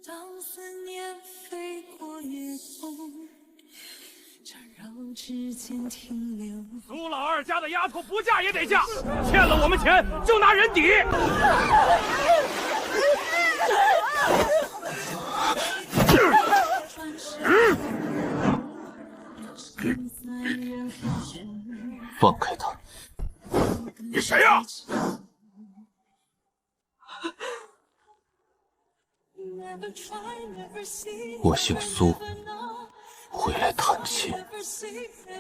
当思念飞过夜空，缠绕指尖停留。苏老二家的丫头不嫁也得嫁，欠了我们钱就拿人抵。放开他！你谁呀？我姓苏，回来探亲。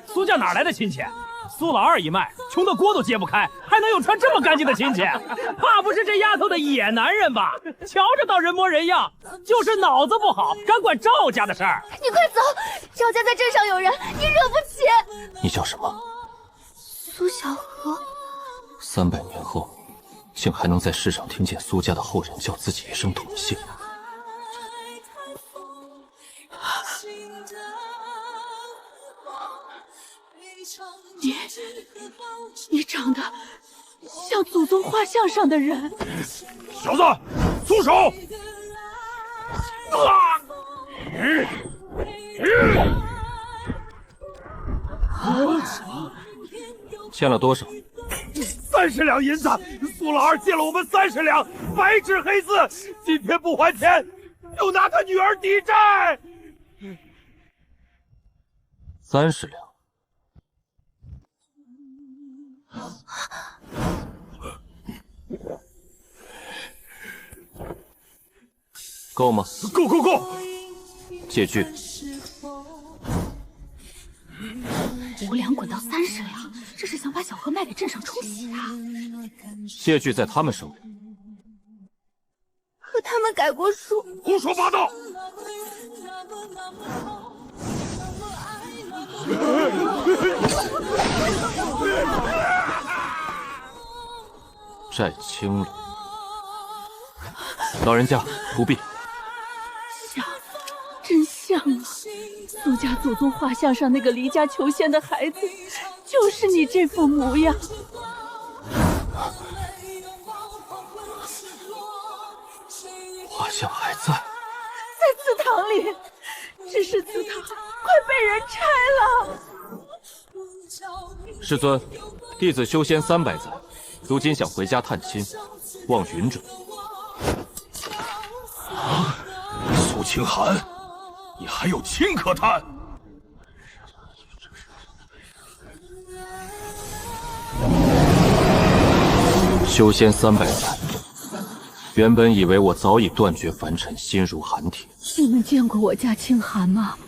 苏家哪来的亲戚？苏老二一脉，穷的锅都揭不开，还能有传这么干净的亲戚？怕不是这丫头的野男人吧？瞧着倒人模人样，就是脑子不好，敢管赵家的事儿。你快走，赵家在镇上有人，你惹不起。你叫什么？苏小荷。300年后，竟还能在世上听见苏家的后人叫自己一声同姓。你长得像祖宗画像上的人。小子，住手！欠了多少？30两银子，苏老二借了我们30两，白纸黑字，今天不还钱，就拿他女儿抵债。30两。够吗？够！借据。5两滚到30两，这是想把小荷卖给镇上冲洗啊！借据在他们手里。可他们改过书。胡说八道！债清了。老人家不必。真像啊！苏家祖宗画像上那个离家求仙的孩子，就是你这副模样。画像还在祠堂里，只是祠堂快被人拆了。师尊，弟子修仙300载，如今想回家探亲，望允准。苏清寒，你还有亲可探？修仙300载，原本以为我早已断绝凡尘，心如寒铁。你们见过我家清寒吗？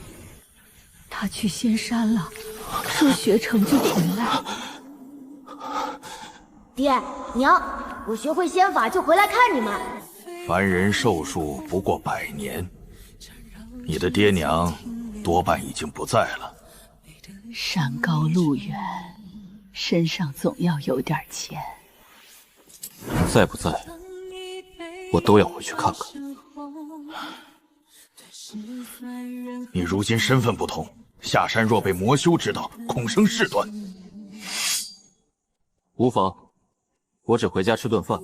他去仙山了，说学成就回来。爹娘，我学会仙法就回来看你们。凡人寿数不过100年，你的爹娘多半已经不在了。山高路远，身上总要有点钱。在不在，我都要回去看看。你如今身份不同，下山若被魔修知道，恐生事端。无妨，我只回家吃顿饭。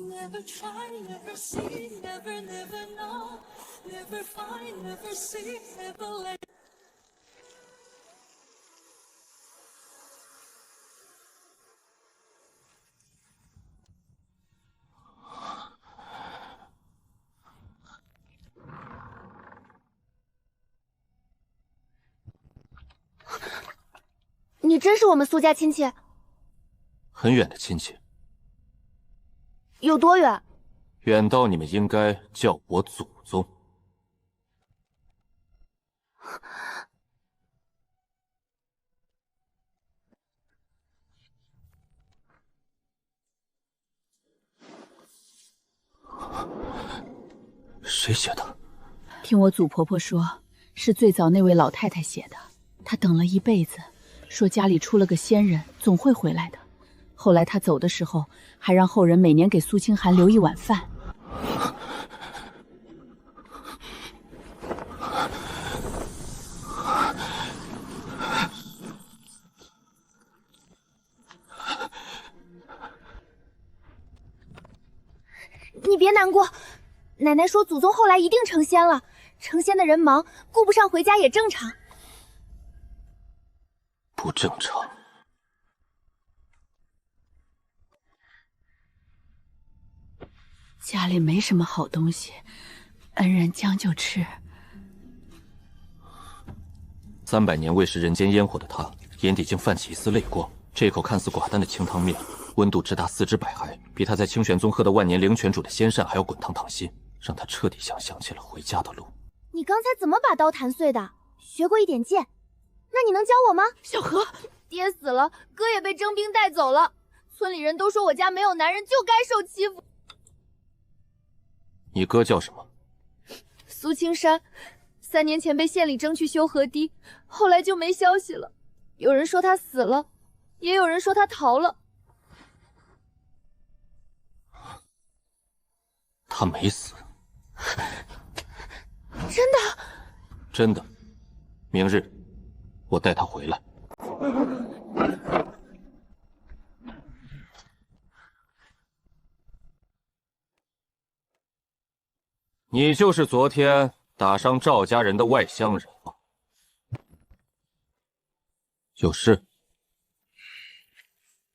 你真是我们苏家亲戚？很远的亲戚，有多远？远到你们应该叫我祖宗。谁写的？听我祖婆婆说，是最早那位老太太写的。她等了一辈子，说家里出了个仙人，总会回来的。后来她走的时候，还让后人每年给苏清寒留一碗饭。你别难过，奶奶说祖宗后来一定成仙了，成仙的人忙，顾不上回家也正常。不正常。家里没什么好东西，恩人将就吃。300年未食人间烟火的他，眼底竟泛起一丝泪光。这口看似寡淡的清汤面，温度直达4支百骸，比他在清玄宗喝的万年灵泉煮的仙膳还要滚烫烫心，让他彻底想起了回家的路。你刚才怎么把刀弹碎的？学过一点剑，那你能教我吗？小何，爹死了，哥也被征兵带走了，村里人都说我家没有男人，就该受欺负。你哥叫什么？苏青山，3年前被县里征去修河堤，后来就没消息了。有人说他死了，也有人说他逃了。他没死。真的？真的。明日我带他回来。你就是昨天打伤赵家人的外乡人吗？有事？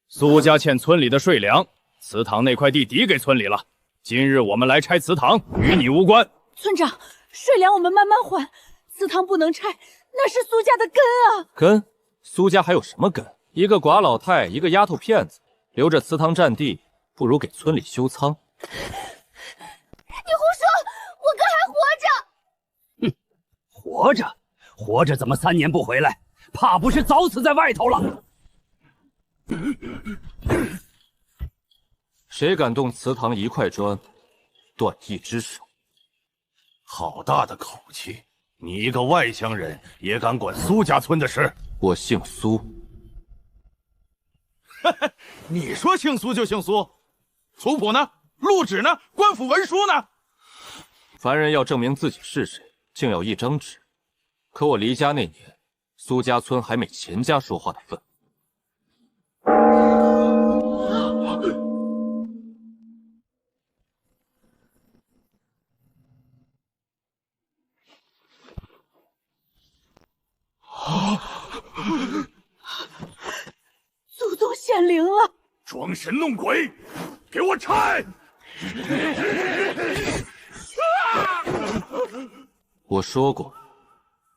苏家欠村里的税粮，祠堂那块地抵给村里了。今日我们来拆祠堂，与你无关。村长，税粮我们慢慢还，祠堂不能拆，那是苏家的根啊！根？苏家还有什么根？一个寡老太，一个丫头片子，留着祠堂占地，不如给村里修仓。你胡说，我哥还活着！活着？活着怎么3年不回来？怕不是早死在外头了？谁敢动祠堂一块砖，断一只手？好大的口气！你一个外乡人也敢管苏家村的事？我姓苏。你说姓苏就姓苏？族谱呢？录纸呢？官府文书呢？凡人要证明自己是谁，竟要一张纸。可我离家那年，苏家村还没钱家说话的份。祖宗显灵了！装神弄鬼，给我拆！我说过，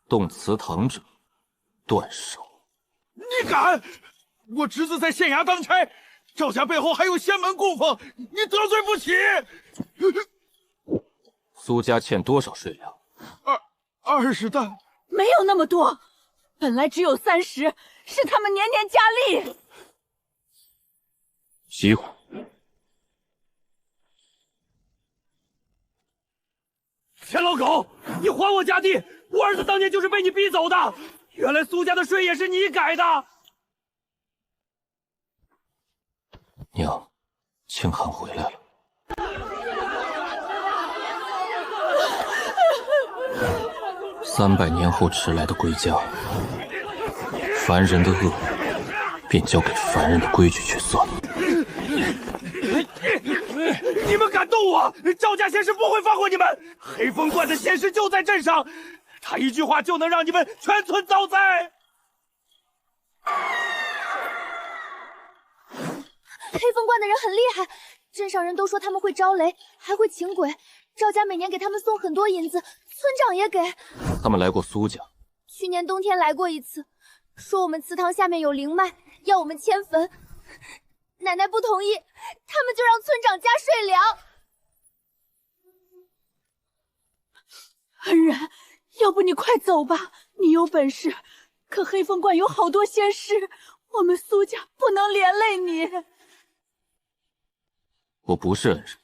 动祠堂者，断手。你敢！我侄子在县衙当差，赵家背后还有仙门供奉，你得罪不起。苏家欠多少税粮20担。没有那么多，本来只有30，是他们年年加力。熄火！钱老狗，你还我家地！我儿子当年就是被你逼走的。原来苏家的税也是你改的。娘，清寒回来了。300年后迟来的归家，凡人的恶，便交给凡人的规矩去算。你们敢动我，赵家仙师不会放过你们！黑风观的仙师就在镇上，他一句话就能让你们全村遭灾。黑风观的人很厉害，镇上人都说他们会招雷，还会请鬼。赵家每年给他们送很多银子，村长也给。他们来过苏家，去年冬天来过一次，说我们祠堂下面有灵脉，要我们迁坟。奶奶不同意，他们就让村长加税粮。恩人，要不你快走吧，你有本事，可黑风观有好多仙师，我们苏家不能连累你。我不是恩人。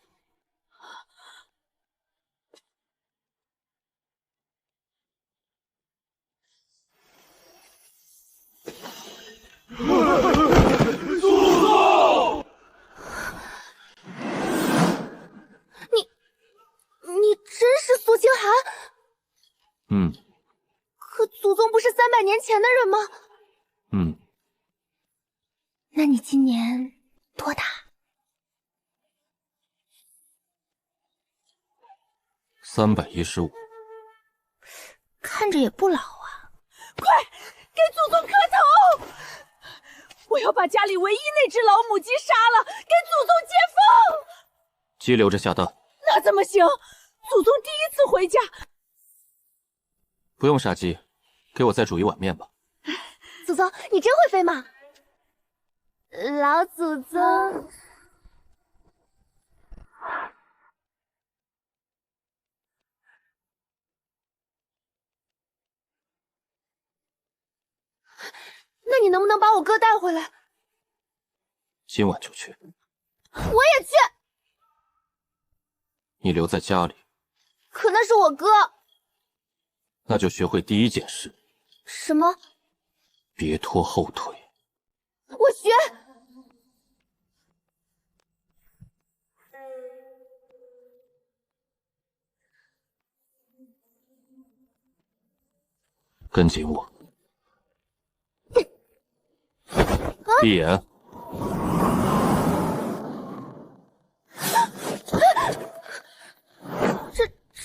你真是苏清寒？可祖宗不是300年前的人吗？那你今年多大？ 315。看着也不老啊。快给祖宗磕头！我要把家里唯一那只老母鸡杀了，给祖宗接风。鸡留着下蛋。那怎么行？祖宗第一次回家。不用杀鸡，给我再煮一碗面吧。祖宗，你真会飞吗？老祖宗。那你能不能把我哥带回来？今晚就去。我也去。你留在家里。可那是我哥。那就学会第一件事。什么？别拖后腿。我学。跟紧我。闭眼。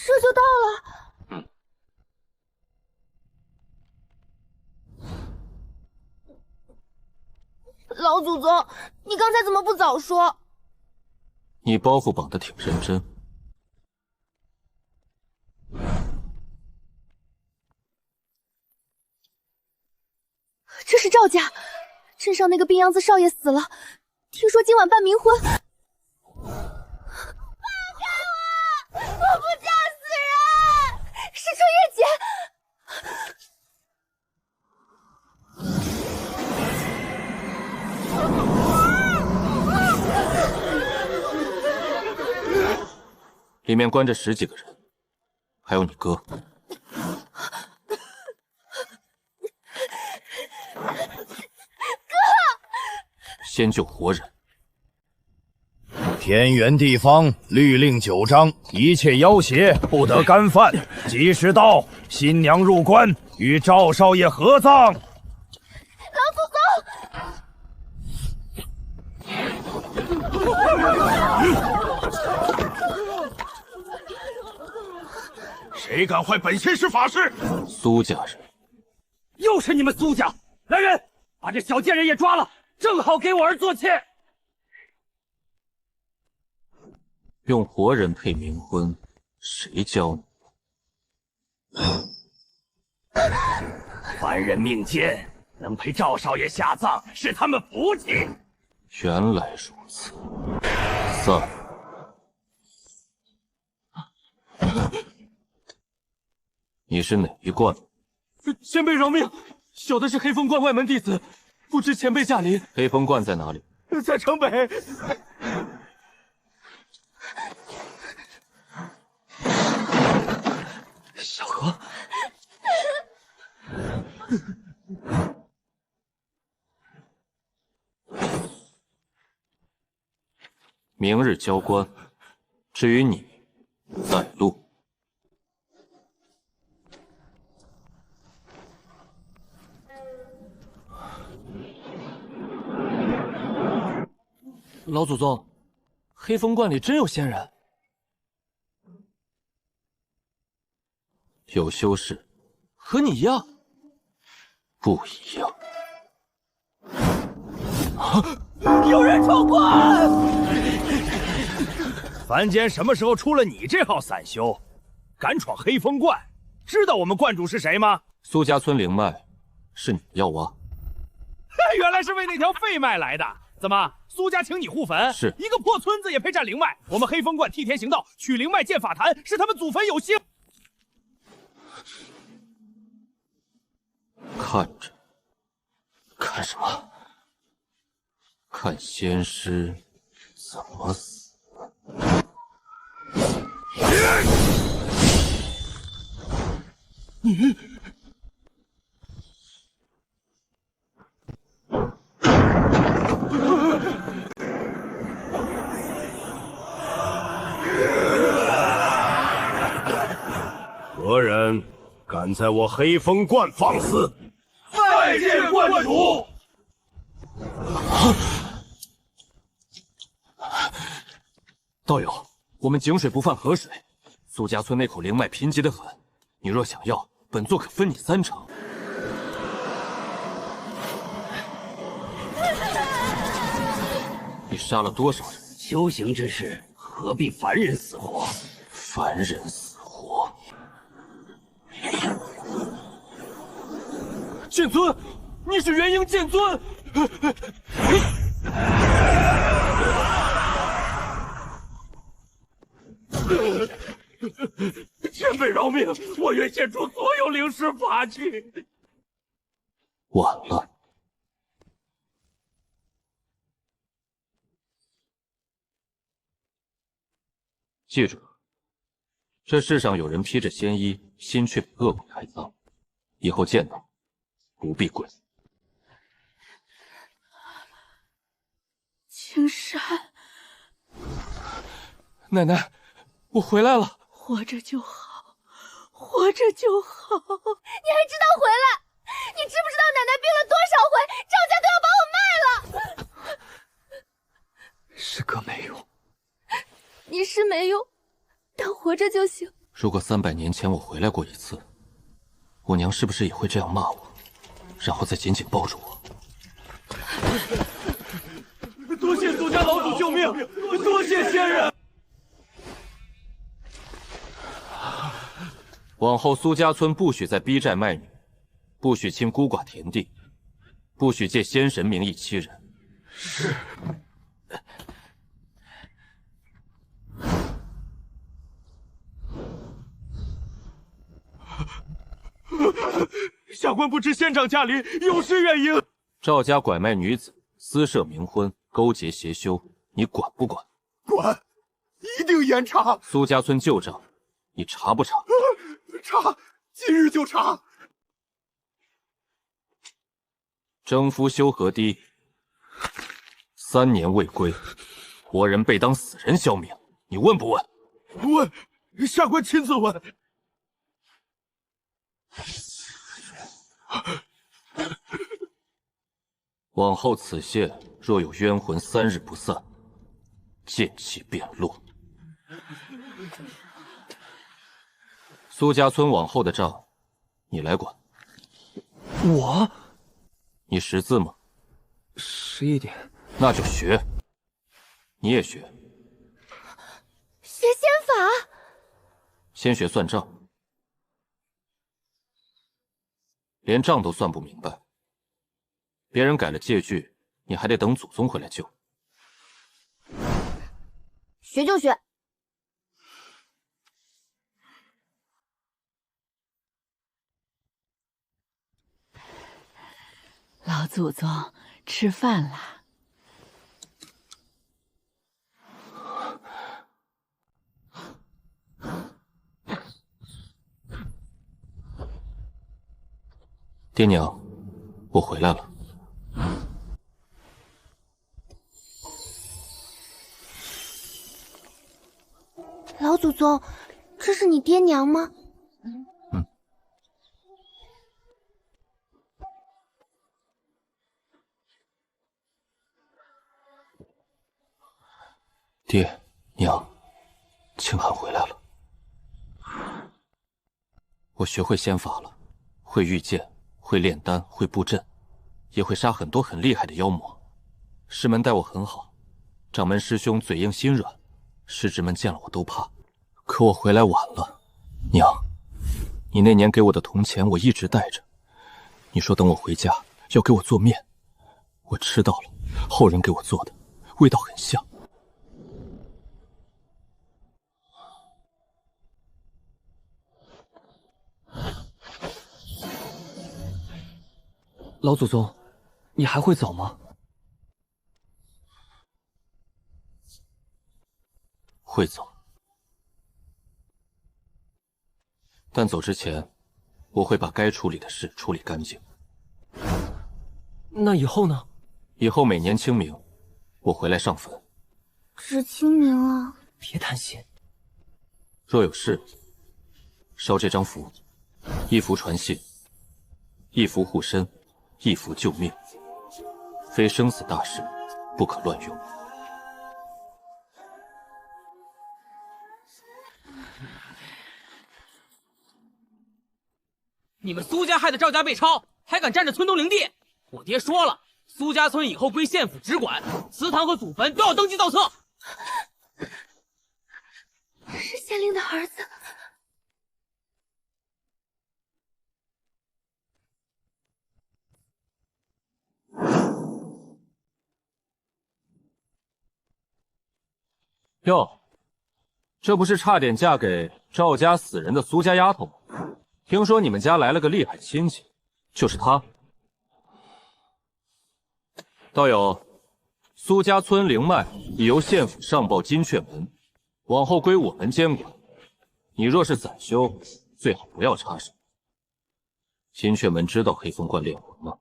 这就到了。老祖宗，你刚才怎么不早说？你包袱绑得挺认真。这是赵家，镇上那个病秧子少爷死了，听说今晚办冥婚。我不想死人！是春月姐。里面关着10几个人，还有你哥。哥，先救活人。天圆地方律令9章，一切要挟不得干犯。吉时到，新娘入关，与赵少爷合葬。老祖宗！谁敢坏本仙师法事？苏家人。又是你们苏家！来人，把这小贱人也抓了，正好给我儿做妾。用活人配冥婚，谁教你？凡人命贱，能陪赵少爷下葬是他们福气。原来如此，散。你是哪一贯？前辈饶命，小的是黑风观外门弟子，不知前辈驾临。黑风观在哪里？在城北。小何，明日交官，至于你，在路。老祖宗，黑风观里真有仙人。有修士，和你一样？不一样。有人闯关！凡间什么时候出了你这号散修，敢闯黑风观？知道我们观主是谁吗？苏家村灵脉是你要挖？原来是为那条废脉来的。怎么，苏家请你护坟？是一个破村子也配占灵脉？我们黑风观替天行道，取灵脉建法坛，是他们祖坟有幸。看着，看什么？看仙师怎么死。何人敢在我黑风观放肆？拜见观主！道友，我们井水不犯河水，苏家村那口灵脉贫瘠的很，你若想要，本座可分你3成。你杀了多少人？修行之事，何必凡人死活？凡人死活。剑尊，你是元婴剑尊。前辈饶命！我愿献出所有灵师法器。晚了。记住，这世上有人披着仙衣，心却被恶鬼害臊。以后见到，不必跪。青山，奶奶，我回来了。活着就好，活着就好。你还知道回来？你知不知道奶奶病了多少回？赵家都要把我卖了。师哥没用，你是没用，但活着就行。如果300年前我回来过一次，我娘是不是也会这样骂我，然后再紧紧抱住我？多谢苏家老祖救命，多谢仙人。往后苏家村不许再逼债卖女，不许侵孤寡田地，不许借仙神名义欺人。是。下官不知仙长家里有失远迎。赵家拐卖女子，私设冥婚，勾结邪修，你管不管？管，一定严查。苏家村旧账，你查不查？查，今日就查。征夫修河堤，3年未归，活人被当死人消灭，你问不问？问，下官亲自问。往后此县若有冤魂3日不散，剑气遍落。苏家村往后的账，你来管。我，你识字吗识一点。那就学。你也学。学仙法。先学算账。连账都算不明白，别人改了戒具，你还得等祖宗回来救。学就学。老祖宗吃饭啦。爹娘，我回来了。老祖宗，这是你爹娘吗？嗯。爹娘，清寒回来了。我学会仙法了，会御剑。会炼丹，会布阵，也会杀很多很厉害的妖魔。师门待我很好，掌门师兄嘴硬心软，师侄们见了我都怕。可我回来晚了，娘，你那年给我的铜钱我一直带着，你说等我回家要给我做面，我吃到了，后人给我做的，味道很像。老祖宗，你还会走吗？会走，但走之前，我会把该处理的事处理干净。那以后呢？以后每年清明，我回来上坟。是清明啊！别贪心。若有事，烧这张符，一符传信，一符护身。一符救命，非生死大事，不可乱用。你们苏家害得赵家被抄，还敢占着村东陵地？我爹说了，苏家村以后归县府直管，祠堂和祖坟都要登记造册。是县令的儿子。哟，这不是差点嫁给赵家死人的苏家丫头吗？听说你们家来了个厉害亲戚，就是她。道友，苏家村灵脉已由县府上报金雀门，往后归我们监管。你若是散修，最好不要插手。金雀门知道黑风观炼魂吗？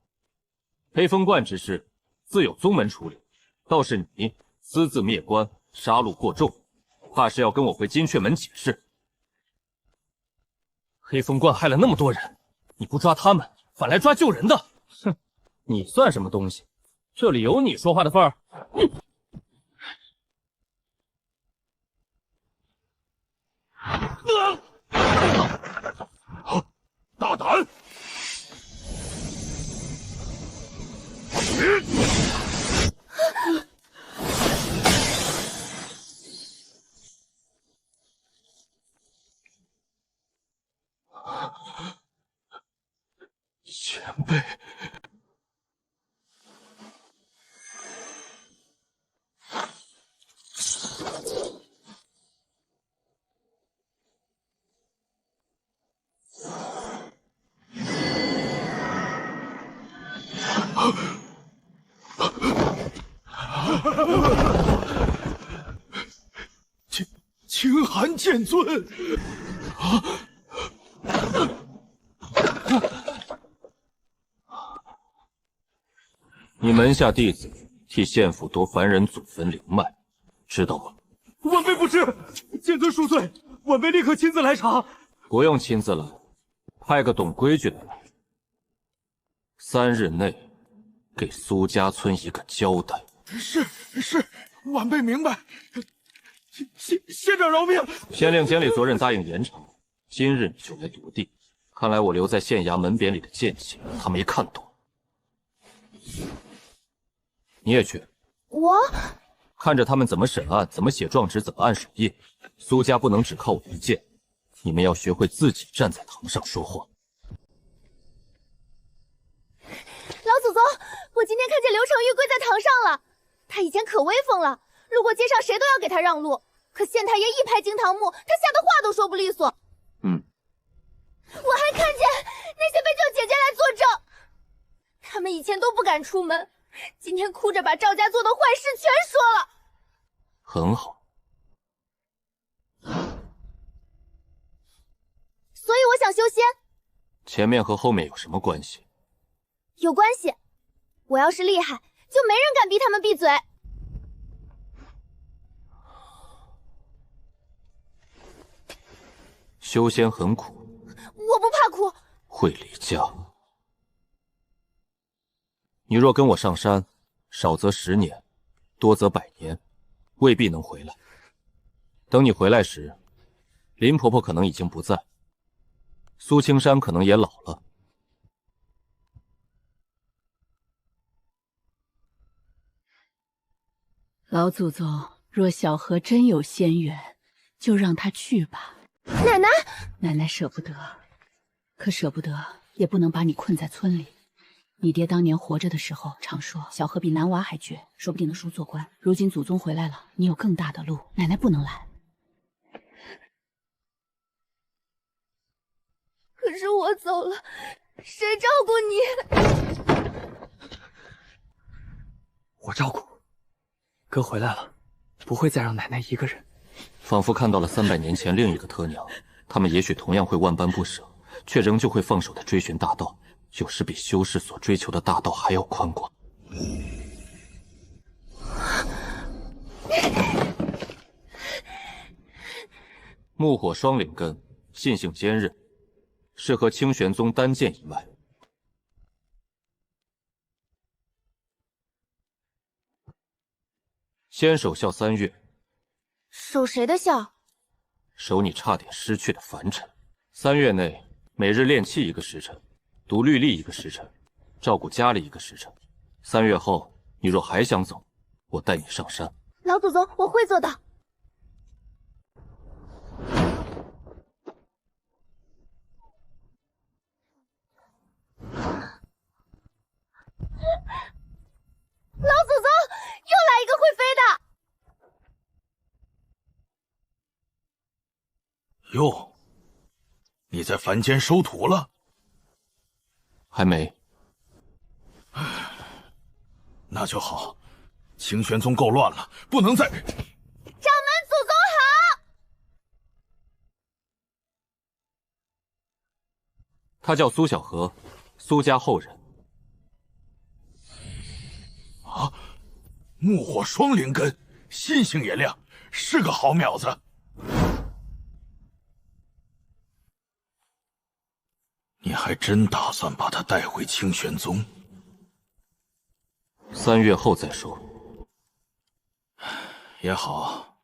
黑风观之事自有宗门处理，倒是你私自灭关，杀戮过重，怕是要跟我回金雀门解释。黑风观害了那么多人，你不抓他们，反来抓救人的，哼！你算什么东西？这里有你说话的份儿？大胆！前辈，清寒剑尊！你门下弟子替县府夺凡人祖坟灵脉，知道吗？晚辈不知，剑尊恕罪，晚辈立刻亲自来查。不用亲自来，派个懂规矩的来。3日内给苏家村一个交代。是，晚辈明白。县长饶命！县令监理昨日答应严惩，今日你就来夺地。看来我留在县衙门匾里的剑气，他没看懂。你也去。我看着他们怎么审案，怎么写状纸，怎么按手印。苏家不能只靠我一剑，你们要学会自己站在堂上说话。老祖宗，我今天看见刘承玉跪在堂上了。他以前可威风了，路过街上谁都要给他让路。可县太爷一拍惊堂木，他吓得话都说不利索。我还看见那些被救姐姐来作证，他们以前都不敢出门，今天哭着把赵家做的坏事全说了。很好。所以我想修仙。前面和后面有什么关系？有关系。我要是厉害，就没人敢逼他们闭嘴。修仙很苦，我不怕苦。会离家。你若跟我上山，少则10年，多则100年，未必能回来。等你回来时，林婆婆可能已经不在，苏青山可能也老了。老祖宗，若小荷真有仙缘，就让她去吧。奶奶，奶奶舍不得，可舍不得也不能把你困在村里。你爹当年活着的时候常说，小荷比男娃还绝，说不定能书做官。如今祖宗回来了，你有更大的路，奶奶不能拦。可是我走了，谁照顾你？我照顾。哥回来了，不会再让奶奶一个人。仿佛看到了300年前另一个特娘，他们也许同样会万般不舍，却仍旧会放手的追寻大道，有时比修士所追求的大道还要宽广。木火双领根，性性坚韧，适合清玄宗丹剑一脉。先守孝3月。守谁的孝？守你差点失去的凡尘。3月内，每日练气1个时辰，读律例1个时辰，照顾家里1个时辰。3月后，你若还想走，我带你上山。老祖宗，我会做到。老祖宗，又来一个会飞的！哟，你在凡间收徒了？还没。那就好。清玄宗够乱了，不能再……掌门祖宗好！他叫苏小荷，苏家后人。啊，木火双灵根，心性也亮，是个好苗子。你还真打算把他带回清玄宗？3月后再说。也好，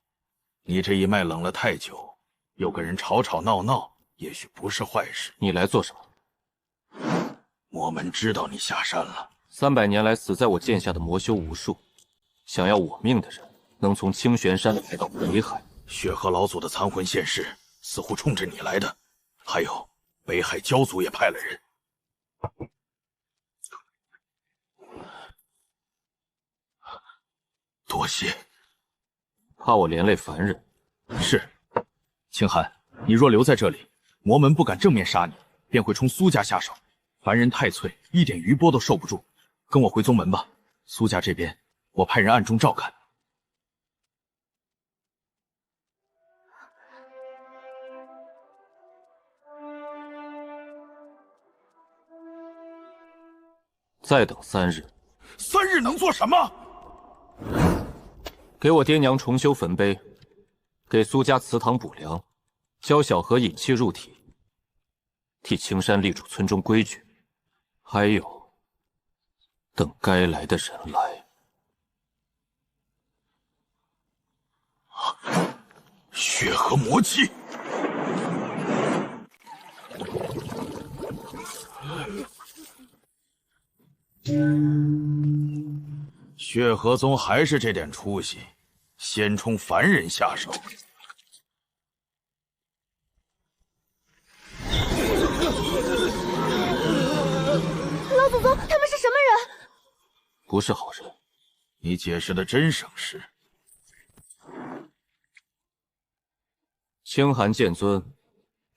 你这一脉冷了太久，有个人吵吵闹闹，也许不是坏事。你来做什么？魔门知道你下山了。300年来死在我剑下的魔修无数，想要我命的人，能从清玄山来到北海。血河老祖的残魂现世，似乎冲着你来的。还有，北海蛟族也派了人。多谢。怕我连累凡人。是，清寒，你若留在这里，魔门不敢正面杀你，便会冲苏家下手。凡人太脆，一点余波都受不住。跟我回宗门吧，苏家这边我派人暗中照看。再等3日。3日能做什么？给我爹娘重修坟碑，给苏家祠堂补粮，教小荷引气入体，替青山立住村中规矩。还有，等该来的人来。血河魔气。血河宗还是这点出息，先冲凡人下手。老祖宗，他们是什么人？不是好人。你解释的真省事。清寒剑尊，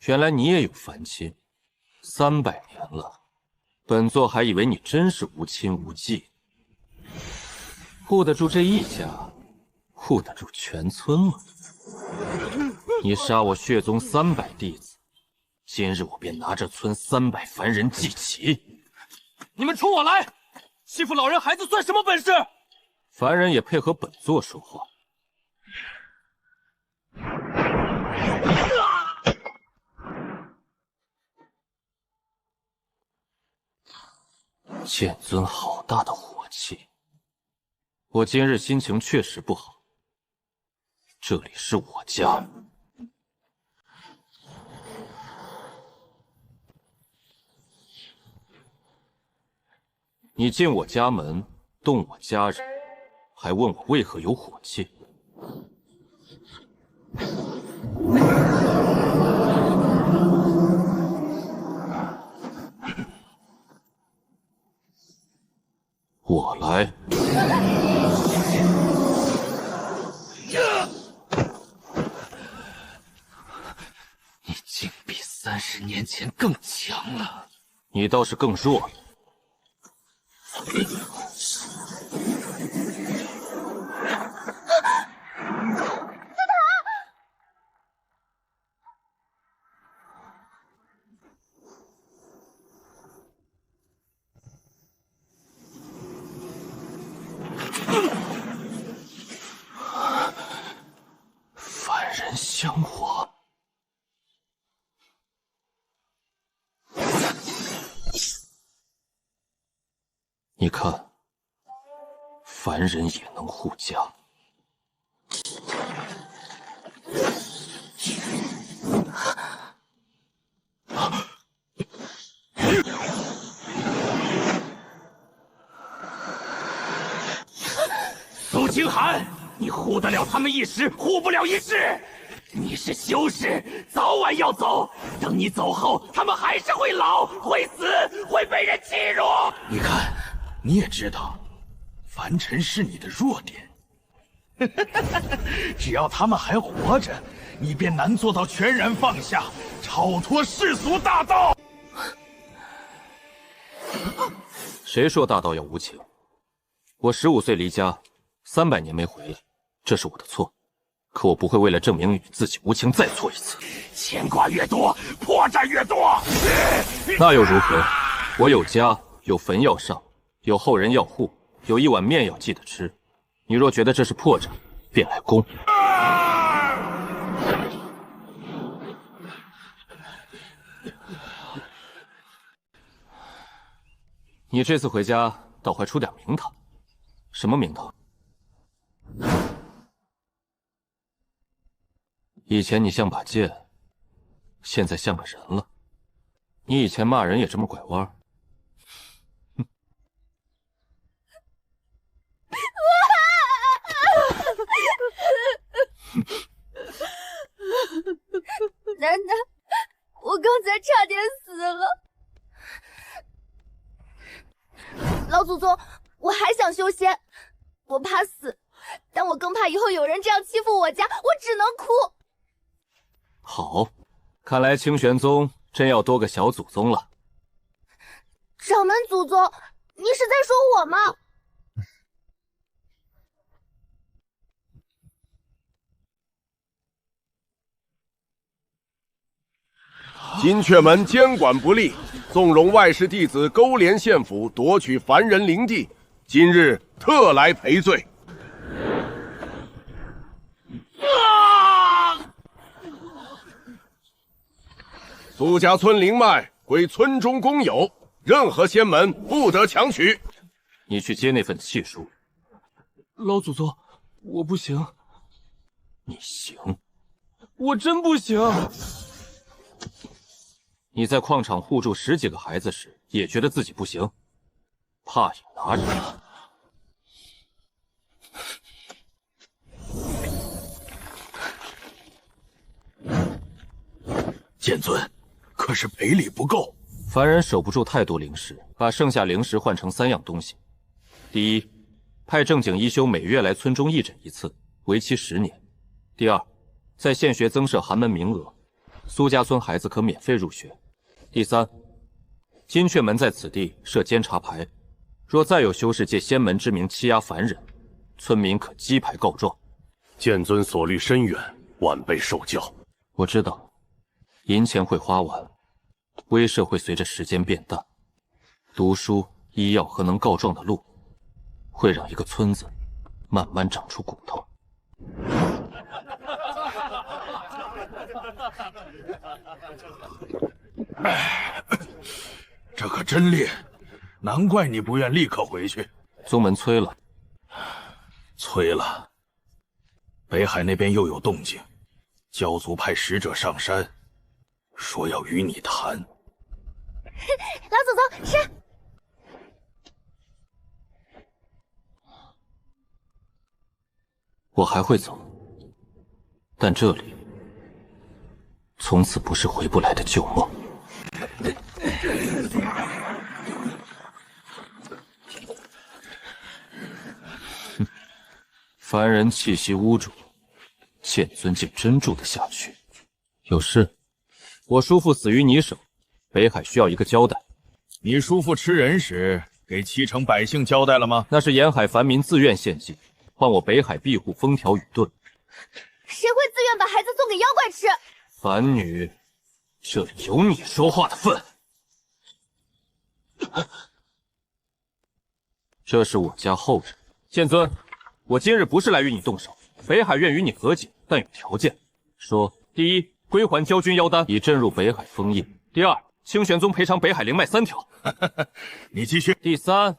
原来你也有凡亲，300年了，本座还以为你真是无亲无戚。护得住这一家，护得住全村了。你杀我血宗300弟子，今日我便拿这村300凡人祭旗。你们冲我来！欺负老人孩子算什么本事？凡人也配合本座说话。剑尊好大的火气！我今日心情确实不好。这里是我家，你进我家门，动我家人，还问我为何有火气？我来。你竟比30年前更强了。你倒是更弱了。凡人香火。你看，凡人也能护家。清寒，你护得了他们一时，护不了一世。你是修士，早晚要走。等你走后，他们还是会老，会死，会被人欺辱。你看，你也知道，凡尘是你的弱点。只要他们还活着，你便难做到全然放下，超脱世俗大道。谁说大道要无情？我15岁离家，300年没回来，这是我的错。可我不会为了证明与自己无情再错一次。牵挂越多，破绽越多。那又如何？我有家，有坟要上，有后人要护，有一碗面要记得吃。你若觉得这是破绽，便来攻。你这次回家倒还出点名堂，什么名堂？以前你像把剑，现在像个人了。你以前骂人也这么拐弯。楠楠，我刚才差点死了。老祖宗，我还想修仙，我怕死，但我更怕以后有人这样欺负我家，我只能哭。好，看来清玄宗真要多个小祖宗了。掌门祖宗，你是在说我吗？金阙门监管不力，纵容外室弟子勾连县府夺取凡人灵地，今日特来赔罪。苏家村灵脉归村中公有，任何仙门不得强取。你去接那份契书。老祖宗，我不行。你行？我真不行。你在矿场护住10几个孩子时，也觉得自己不行，怕也拿着。剑尊，可是赔礼不够。凡人守不住太多灵石，把剩下灵石换成3样东西：第一，派正经医修每月来村中义诊1次，为期10年；第二，在县学增设寒门名额，苏家村孩子可免费入学；第三，金阙门在此地设监察牌，若再有修士借仙门之名欺压凡人，村民可击牌告状。剑尊所虑深远，晚辈受教。我知道，银钱会花完，威慑会随着时间变淡，读书、医药和能告状的路，会让一个村子慢慢长出骨头。这可真烈，难怪你不愿立刻回去。宗门催了，催了。北海那边又有动静，教族派使者上山，说要与你谈。老祖宗是。我还会走，但这里从此不是回不来的旧梦。凡人气息污浊，剑尊竟真住得下去。有事，我叔父死于你手，北海需要一个交代。你叔父吃人时给7城百姓交代了吗？那是沿海凡民自愿献祭，换我北海庇护风调雨顿。谁会自愿把孩子送给妖怪吃？凡女，这里有你说话的份。这是我家后人，剑尊。我今日不是来与你动手，北海愿与你和解，但有条件。说：第一，归还教君妖丹，以镇入北海封印；第二，清玄宗赔偿北海灵脉3条。你继续。第三，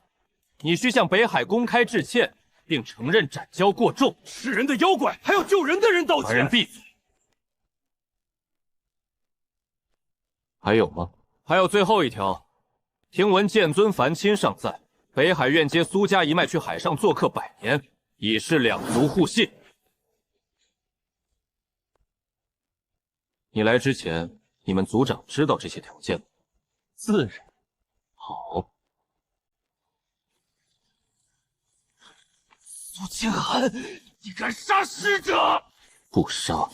你需向北海公开致歉，并承认斩蛟过重。是人的妖怪，还要救人的人道歉。凡人闭嘴。还有吗？还有最后一条。听闻剑尊凡亲尚在，北海愿接苏家一脉去海上做客100年。以示两族互信。你来之前，你们族长知道这些条件吗？自然。好。苏清寒，你敢杀使者？不杀。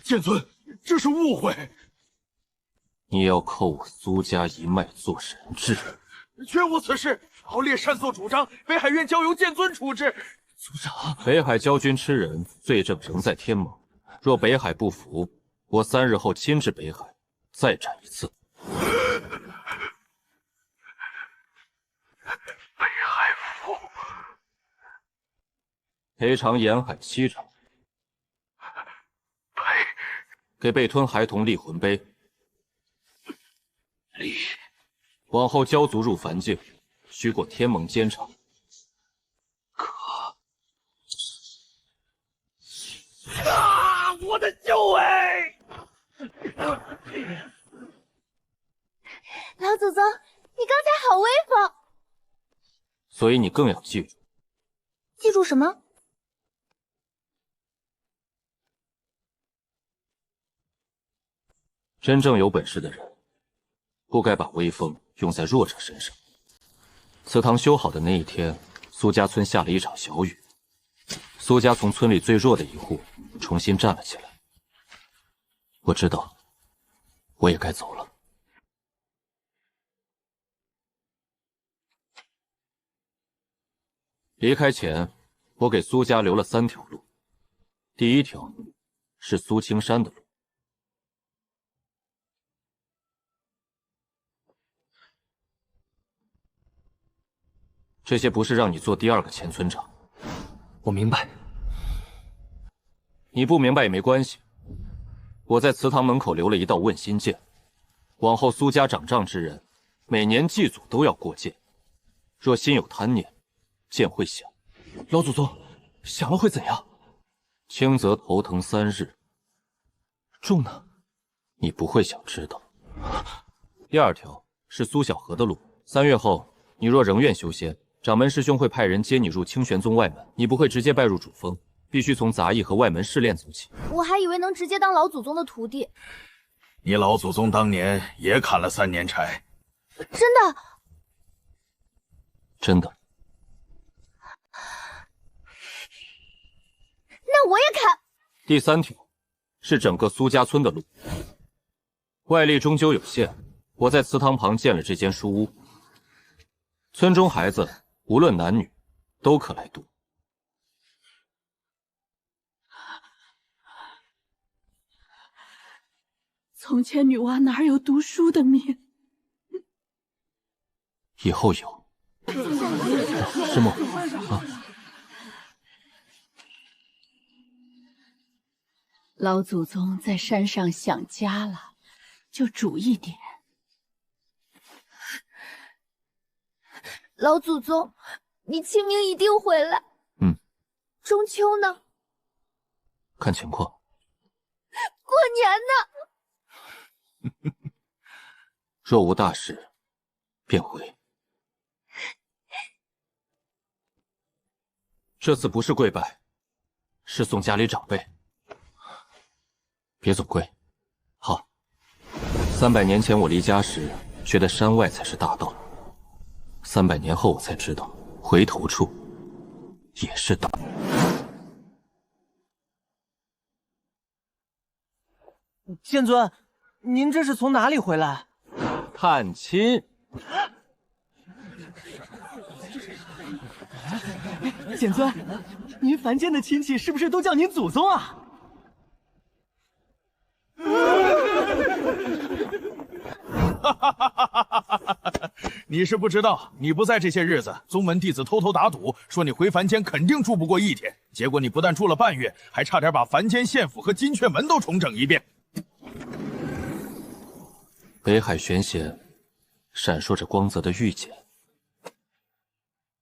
剑尊，这是误会。你要扣我苏家一脉做人质？绝无此事。敖烈擅作主张，北海院交由剑尊处置。族长，北海昭君吃人，罪证仍在天盟。若北海不服，我3日后亲至北海，再斩一次。北海府赔偿沿海7场。给被吞孩童立魂碑。立。往后交族入凡境，须过天盟监察。啊！我的救位！老祖宗，你刚才好威风。所以你更要记住。记住什么？真正有本事的人，不该把威风用在弱者身上。祠堂修好的那一天，苏家村下了一场小雨，苏家从村里最弱的一户重新站了起来。我知道，我也该走了。离开前，我给苏家留了3条路。第一条是苏青山的路。这些不是让你做第2个前村长。我明白。你不明白也没关系。我在祠堂门口留了一道问心剑，往后苏家掌杖之人，每年祭祖都要过剑。若心有贪念，剑会响。老祖宗，响了会怎样？轻则头疼3日，重呢？你不会想知道。第2条是苏小河的路。3月后，你若仍愿修仙，掌门师兄会派人接你入清玄宗外门。你不会直接拜入主峰，必须从杂役和外门试炼走起。我还以为能直接当老祖宗的徒弟。你老祖宗当年也砍了3年柴。真的？真的。那我也砍。第3条是整个苏家村的路。外力终究有限，我在祠堂旁建了这间书屋，村中孩子无论男女都可来读。从前女娲哪有读书的命？以后有。师母啊。老祖宗在山上想家了，就煮一点。老祖宗，你清明一定回来。中秋呢？看情况。过年呢？若无大事，便回。这次不是跪拜，是送家里长辈。别总跪。好。300年前我离家时，觉得山外才是大道。300年后我才知道，回头处也是大道。剑尊，您这是从哪里回来？探亲。剑尊，您凡间的亲戚是不是都叫您祖宗啊？你是不知道，你不在这些日子，宗门弟子偷偷打赌，说你回凡间肯定住不过1天。结果你不但住了半月，还差点把凡间县府和金雀门都重整一遍。北海玄弦闪烁着光泽的玉简，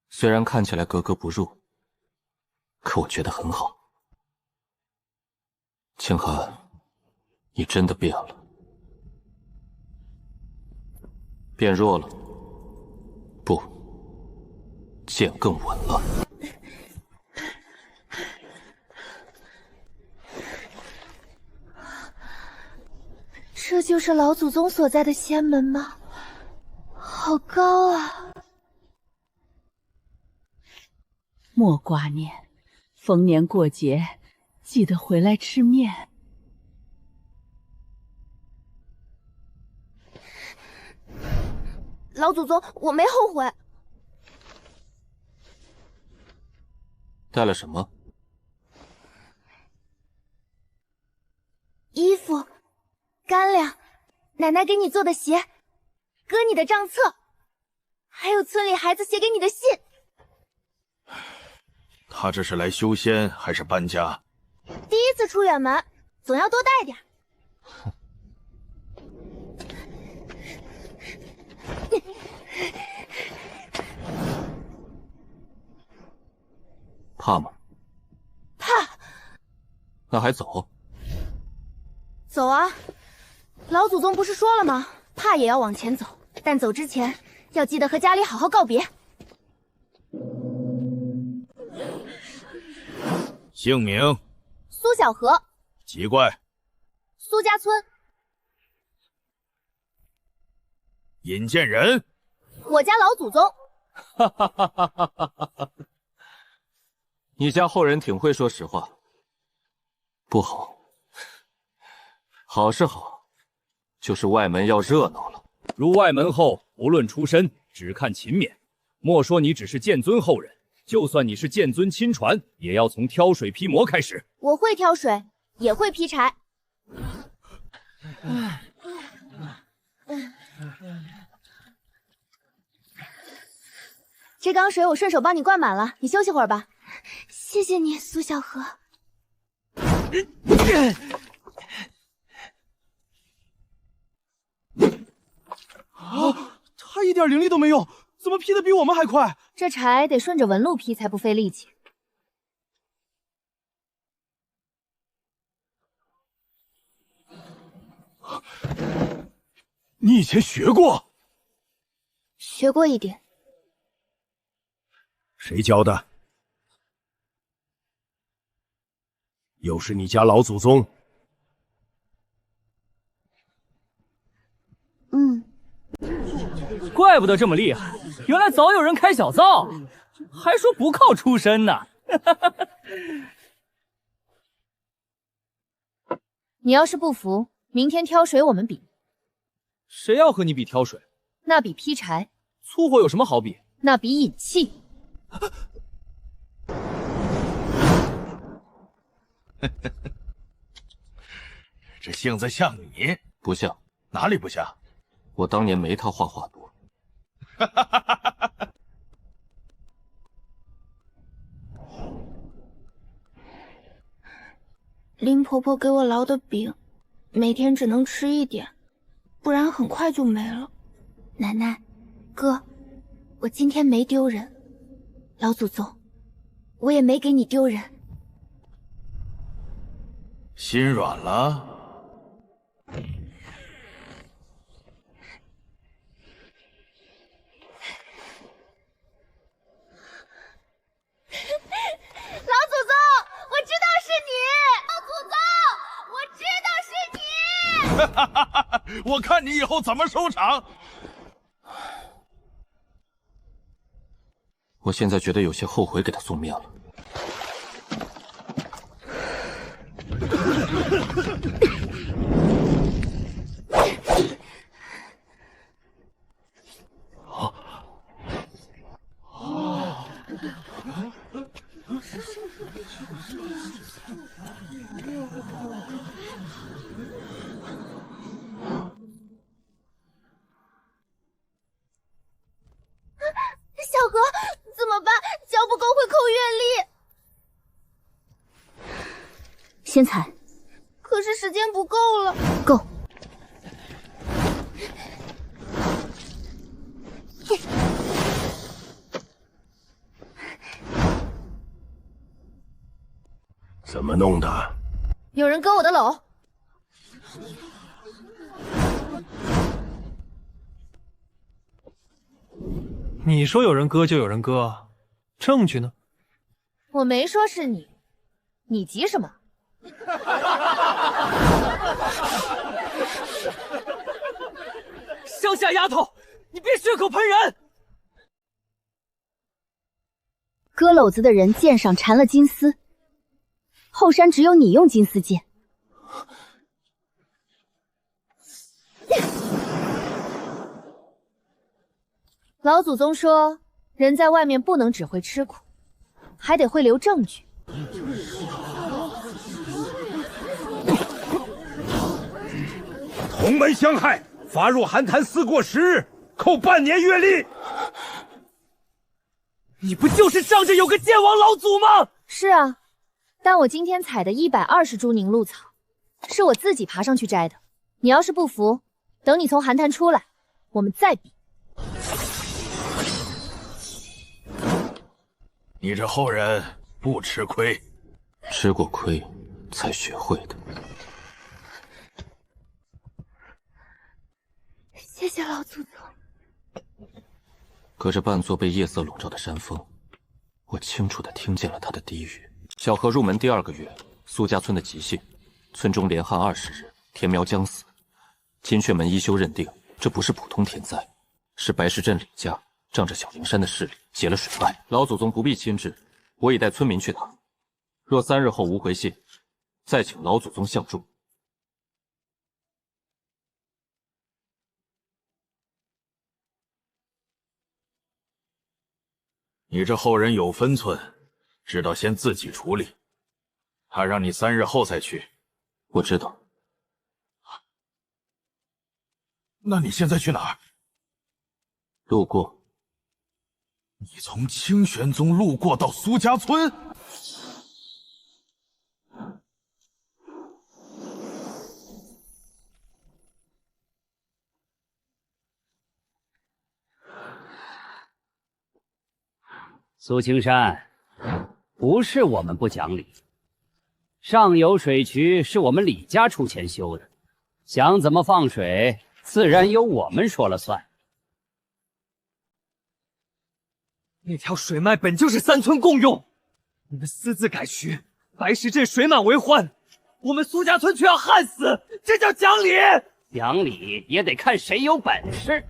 虽然看起来格格不入，可我觉得很好。清寒，你真的变了，变弱了，不，剑更稳了。这就是老祖宗所在的仙门吗？好高啊！莫挂念，逢年过节记得回来吃面。老祖宗，我没后悔。带了什么？衣服、干粮、奶奶给你做的鞋、哥你的账册，还有村里孩子写给你的信。他这是来修仙还是搬家？第一次出远门，总要多带点。怕吗？怕。那还走？走啊！老祖宗不是说了吗？怕也要往前走，但走之前要记得和家里好好告别。姓名：苏小荷，籍贯：苏家村。引荐人：我家老祖宗。哈哈哈哈哈哈！你家后人挺会说实话。不好，好是好，就是外门要热闹了。入外门后，无论出身，只看勤勉。莫说你只是剑尊后人，就算你是剑尊亲传，也要从挑水劈磨开始。我会挑水，也会劈柴。这缸水我顺手帮你灌满了，你休息会儿吧。谢谢你，苏小荷。他一点灵力都没有，怎么劈得比我们还快？这柴得顺着纹路劈才不费力气。你以前学过？学过一点。谁教的？又是你家老祖宗？怪不得这么厉害，原来早有人开小灶，还说不靠出身呢。你要是不服，明天挑水我们比。谁要和你比挑水？那比劈柴。粗活有什么好比？那比引气。这性子像你？不像。哪里不像？我当年没他画画多。林婆婆给我烙的饼，每天只能吃一点，不然很快就没了。奶奶，哥，我今天没丢人。老祖宗，我也没给你丢人。心软了？老祖宗，我知道是你！老祖宗，我知道是你！哈哈哈！我看你以后怎么收场。我现在觉得有些后悔给他送面了。小荷，怎么办？脚不够会扣月历。先踩。可是时间不够了。够。怎么弄的？有人割我的篓。你说有人割就有人割，证据呢？我没说是你，你急什么？乡下丫头，你别血口喷人！割篓子的人剑上缠了金丝，后山只有你用金丝剑。老祖宗说，人在外面不能只会吃苦，还得会留证据。同门相害，罚入寒潭4过10日，扣半年月例。你不就是仗着有个剑王老祖吗？是啊，但我今天采的120株凝露草，是我自己爬上去摘的。你要是不服，等你从寒潭出来，我们再比。你这后人不吃亏，吃过亏才学会的。谢谢老祖宗。隔着半座被夜色笼罩的山峰，我清楚地听见了他的低语。小河入门第2个月，苏家村的急性，村中连旱20日，天苗将死。金雀门一休认定，这不是普通天灾，是白石镇李家仗着小灵山的势力结了水脉。老祖宗不必亲至，我已带村民去打。若3日后无回信，再请老祖宗相助。你这后人有分寸，知道先自己处理。他让你3日后再去。我知道。那你现在去哪儿？路过。你从清玄宗路过到苏家村？苏青山，不是我们不讲理，上游水渠是我们李家出钱修的，想怎么放水，自然由我们说了算。那条水脉本就是3村共用，你们私自改渠，白石镇水满为患，我们苏家村却要旱死，这叫讲理？讲理也得看谁有本事。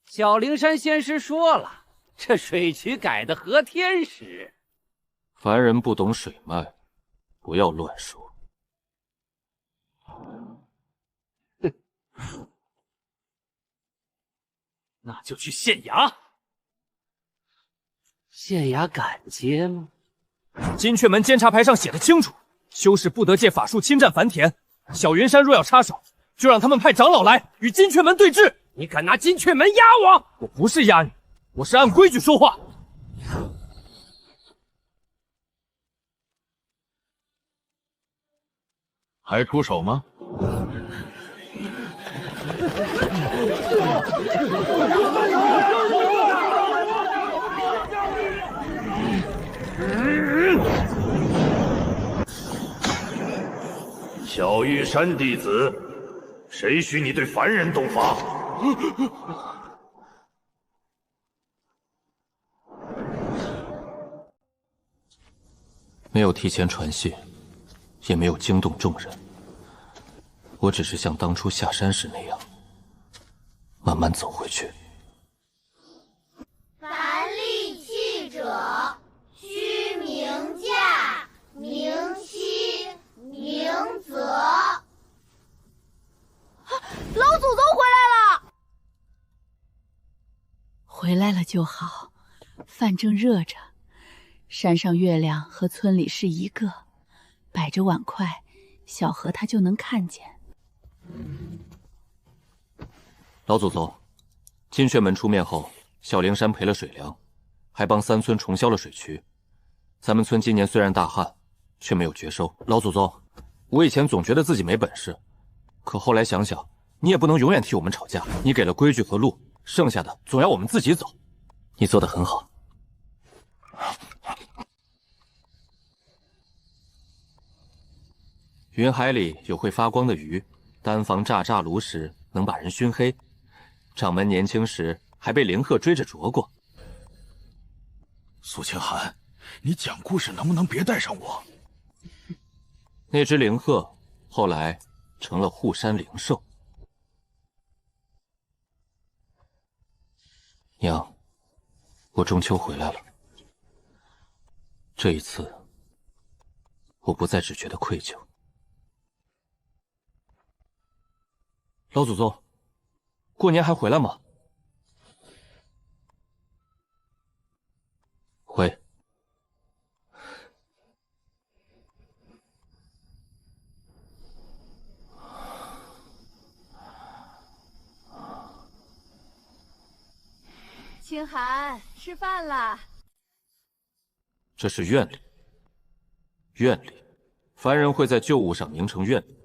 小灵山仙师说了。这水渠改的和天使，凡人不懂水脉，不要乱说。哼，那就去县衙。县衙敢接吗？金雀门监察牌上写的清楚，修士不得借法术侵占凡田。小云山若要插手，就让他们派长老来与金雀门对峙。你敢拿金雀门压我？我不是压你。我是按规矩说话。还出手吗？小玉山弟子，谁许你对凡人动法？没有提前传信，也没有惊动众人。我只是像当初下山时那样，慢慢走回去。凡戾气者，须明驾，明期，明责。老祖宗回来了！回来了就好，饭正热着。山上月亮和村里是一个，摆着碗筷，小河他就能看见。老祖宗，金雀门出面后，小灵山赔了水粮，还帮3村重销了水渠。咱们村今年虽然大旱，却没有绝收。老祖宗，我以前总觉得自己没本事，可后来想想，你也不能永远替我们吵架。你给了规矩和路，剩下的总要我们自己走。你做得很好。云海里有会发光的鱼，单防炸炉时能把人熏黑。掌门年轻时还被林鹤追着啄过。苏清寒，你讲故事能不能别带上我？那只灵鹤后来成了护山灵兽。娘，我中秋回来了。这一次，我不再只觉得愧疚。老祖宗，过年还回来吗？回。清寒，吃饭啦！这是愿力，愿力，凡人会在旧物上凝成愿力。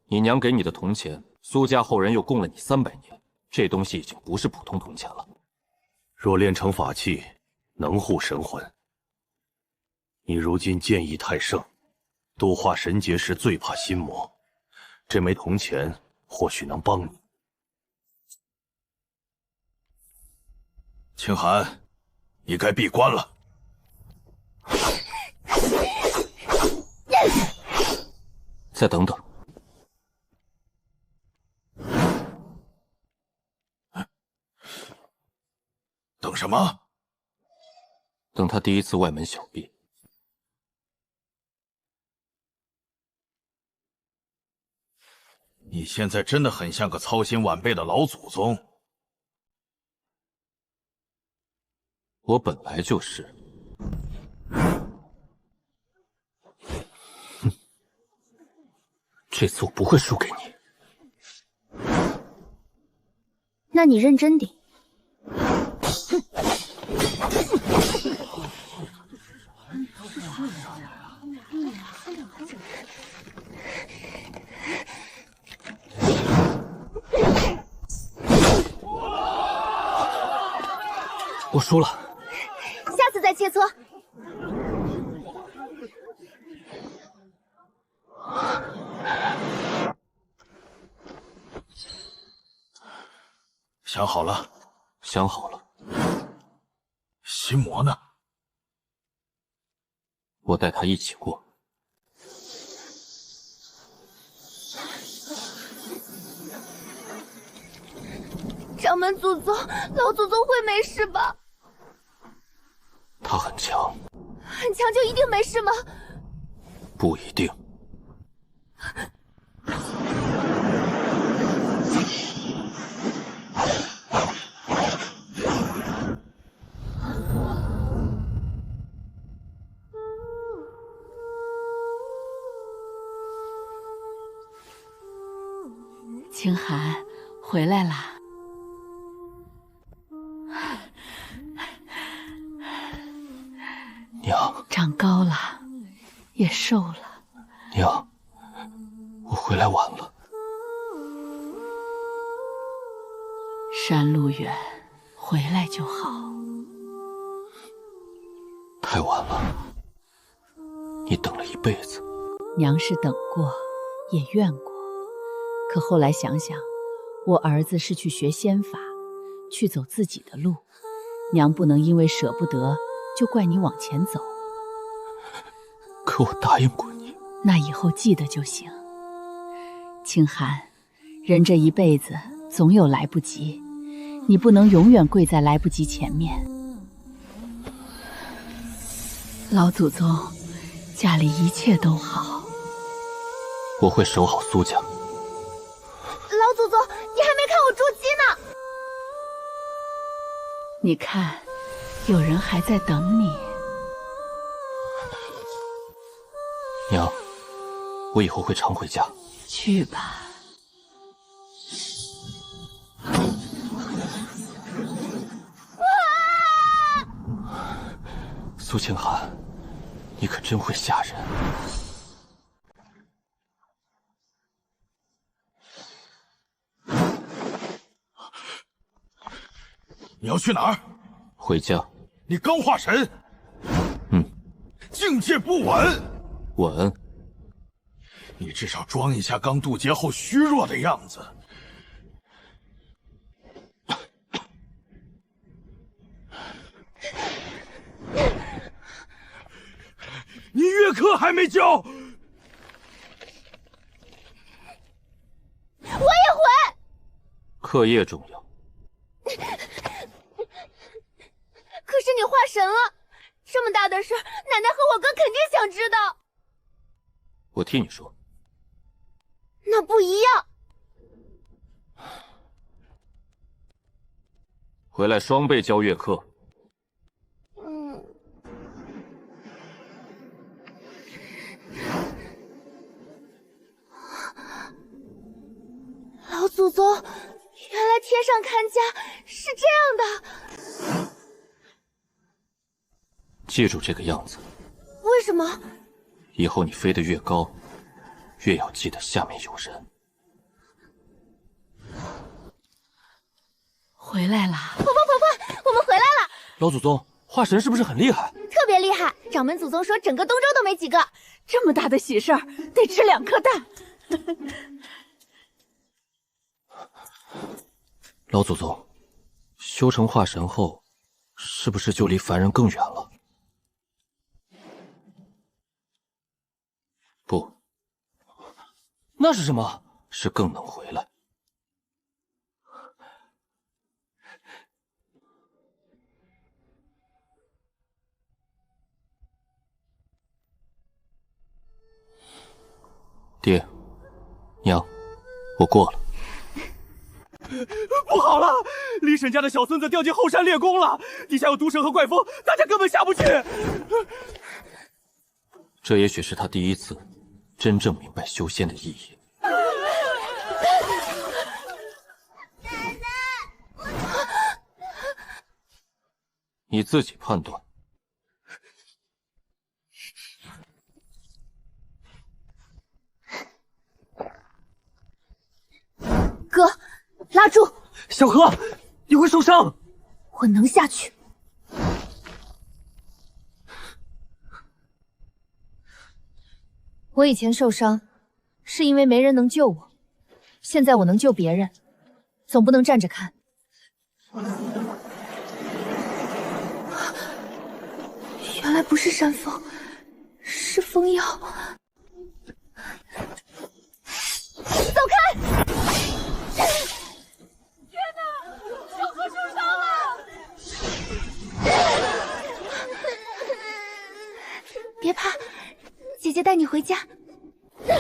你娘给你的铜钱，苏家后人又供了你300年，这东西已经不是普通铜钱了。若炼成法器，能护神魂。你如今剑意太盛，度化神劫时最怕心魔，这枚铜钱或许能帮你。清寒，你该闭关了。再等等。等什么？等他第一次外门小闭。你现在真的很像个操心晚辈的老祖宗。我本来就是。哼，这次我不会输给你。那你认真点。我输了，下次再切磋。想好了？想好了。心魔呢？我带他一起过。掌门祖宗，老祖宗会没事吧？他很强。很强就一定没事吗？不一定。清寒，回来啦。娘，长高了，也瘦了。娘，我回来晚了。山路远，回来就好。太晚了，你等了一辈子。娘是等过，也怨过，可后来想想，我儿子是去学仙法，去走自己的路，娘不能因为舍不得就怪你往前走。可我答应过你，那以后记得就行。清寒，人这一辈子总有来不及，你不能永远跪在来不及前面。老祖宗，家里一切都好。我会守好苏家。老祖宗，你还没看我筑基呢。你看，有人还在等你。娘，我以后会常回家。去吧。苏清寒，你可真会吓人。你要去哪儿？回家。你刚化神？境界不稳。稳。你至少装一下刚渡劫后虚弱的样子。月课还没交。我也回。课业重要。可是你化神了，这么大的事，奶奶和我哥肯定想知道。我替你说。那不一样。回来双倍交月课。老祖宗，原来天上看家是这样的。记住这个样子。为什么？以后你飞得越高，越要记得下面有人。回来了。婆婆，我们回来了。老祖宗，化神是不是很厉害？特别厉害，掌门祖宗说整个东周都没几个。这么大的喜事儿，得吃2颗蛋。老祖宗，修成化神后，是不是就离凡人更远了？不，那是什么？是更能回来。爹，娘，我过了。不好了，李婶家的小孙子掉进后山猎宫了，底下有毒蛇和怪风，大家根本下不去。这也许是他第一次真正明白修仙的意义。奶奶，你自己判断。哥，拉住！小何，你会受伤。我能下去。我以前受伤，是因为没人能救我。现在我能救别人，总不能站着看。原来不是山峰，是风妖。走开！天哪，小何受伤了！别怕，姐姐带你回家。哎呀，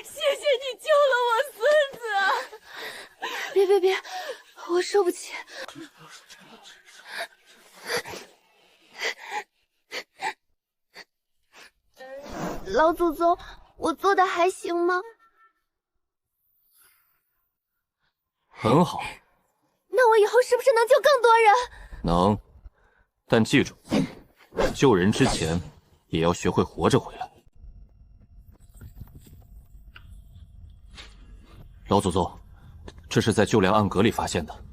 谢谢你救了我孙子！别，我受不起。老祖宗，我做的还行吗？很好。那我以后是不是能救更多人？能，但记住，救人之前也要学会活着回来。老祖宗，这是在旧梁暗阁里发现的，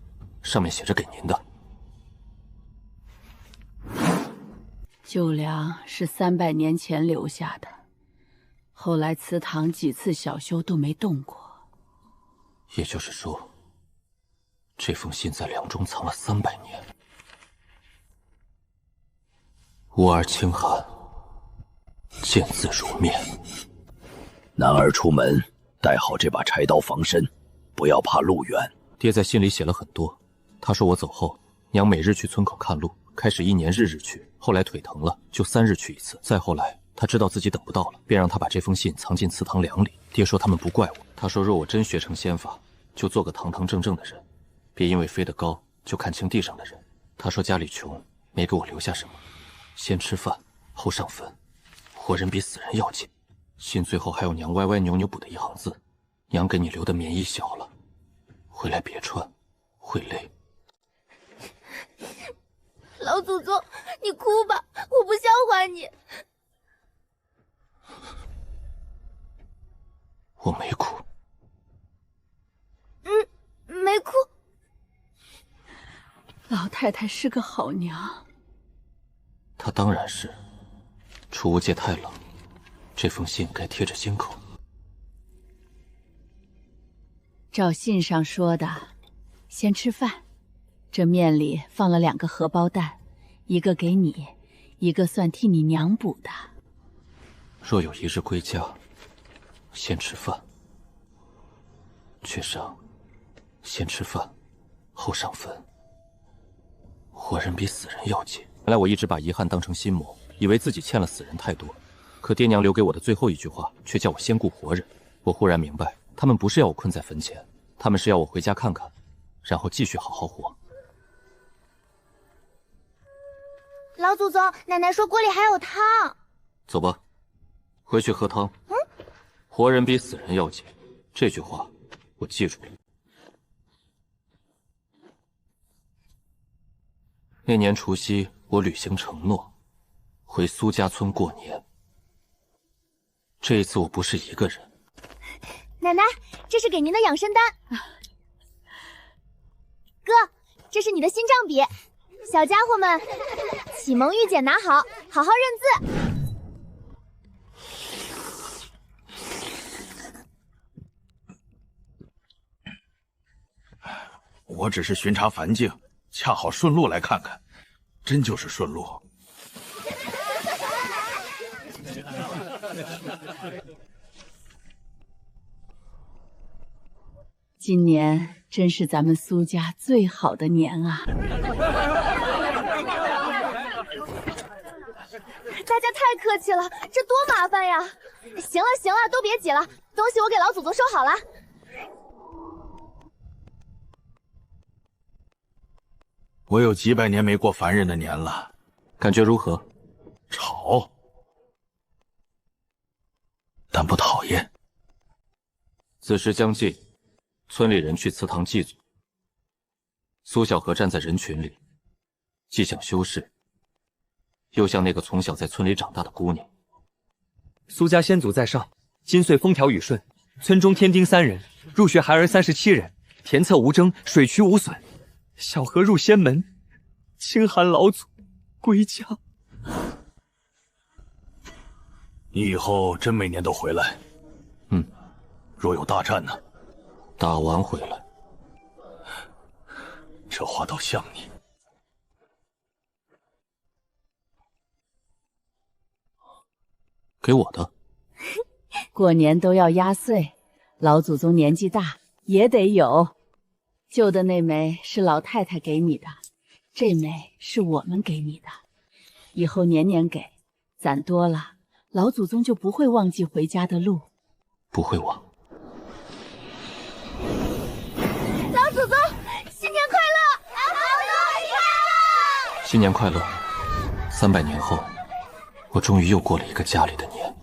上面写着给您的。旧梁是300年前留下的，后来祠堂几次小修都没动过。也就是说，这封信在梁中藏了300年。吾儿清寒，见字如面。男儿出门带好这把柴刀防身，不要怕路远。爹在信里写了很多，他说我走后，娘每日去村口看路，开始1年日日去，后来腿疼了就3日去一次，再后来他知道自己等不到了，便让他把这封信藏进祠堂梁里。爹说他们不怪我，他说若我真学成仙法，就做个堂堂正正的人，别因为飞得高就看清地上的人。他说家里穷，没给我留下什么，先吃饭后上坟，活人比死人要紧。信最后还有娘歪歪扭扭补的一行字：娘给你留的棉衣小了，回来别穿，会累。老祖宗，你哭吧，我不笑话你。我没哭。没哭。老太太是个好娘。她当然是。储物界太冷，这封信该贴着心口。照信上说的，先吃饭，这面里放了2个荷包蛋，一个给你，一个算替你娘补的。若有一日归家，先吃饭，却上先吃饭，后上坟。活人比死人要紧。原来我一直把遗憾当成心魔，以为自己欠了死人太多，可爹娘留给我的最后一句话，却叫我先顾活人。我忽然明白，他们不是要我困在坟前，他们是要我回家看看，然后继续好好活。老祖宗，奶奶说锅里还有汤。走吧，回去喝汤。活人比死人要紧，这句话我记住了。那年除夕，我履行承诺，回苏家村过年。这一次我不是一个人。奶奶，这是给您的养生丹。哥，这是你的新账笔。小家伙们，启蒙玉简拿好，好好认字。我只是巡查梵境，恰好顺路来看看，真就是顺路。今年真是咱们苏家最好的年啊！大家太客气了，这多麻烦呀！行了行了，都别急了，东西我给老祖宗收好了。我有几百年没过凡人的年了，感觉如何？吵，但不讨厌。子时将近，村里人去祠堂祭祖。苏小荷站在人群里，既想修饰，又像那个从小在村里长大的姑娘。苏家先祖在上，今岁风调雨顺，村中添丁3人，入学孩儿37人，田侧无争，水渠无损。小荷入仙门，清寒老祖归家。你以后真每年都回来？若有大战呢？打完回来。这话倒像你。给我的。过年都要压岁，老祖宗年纪大也得有。旧的那枚是老太太给你的，这枚是我们给你的，以后年年给，攒多了，老祖宗就不会忘记回家的路。不会忘。老祖宗，新年快乐！新年快乐！300年后，我终于又过了一个家里的年。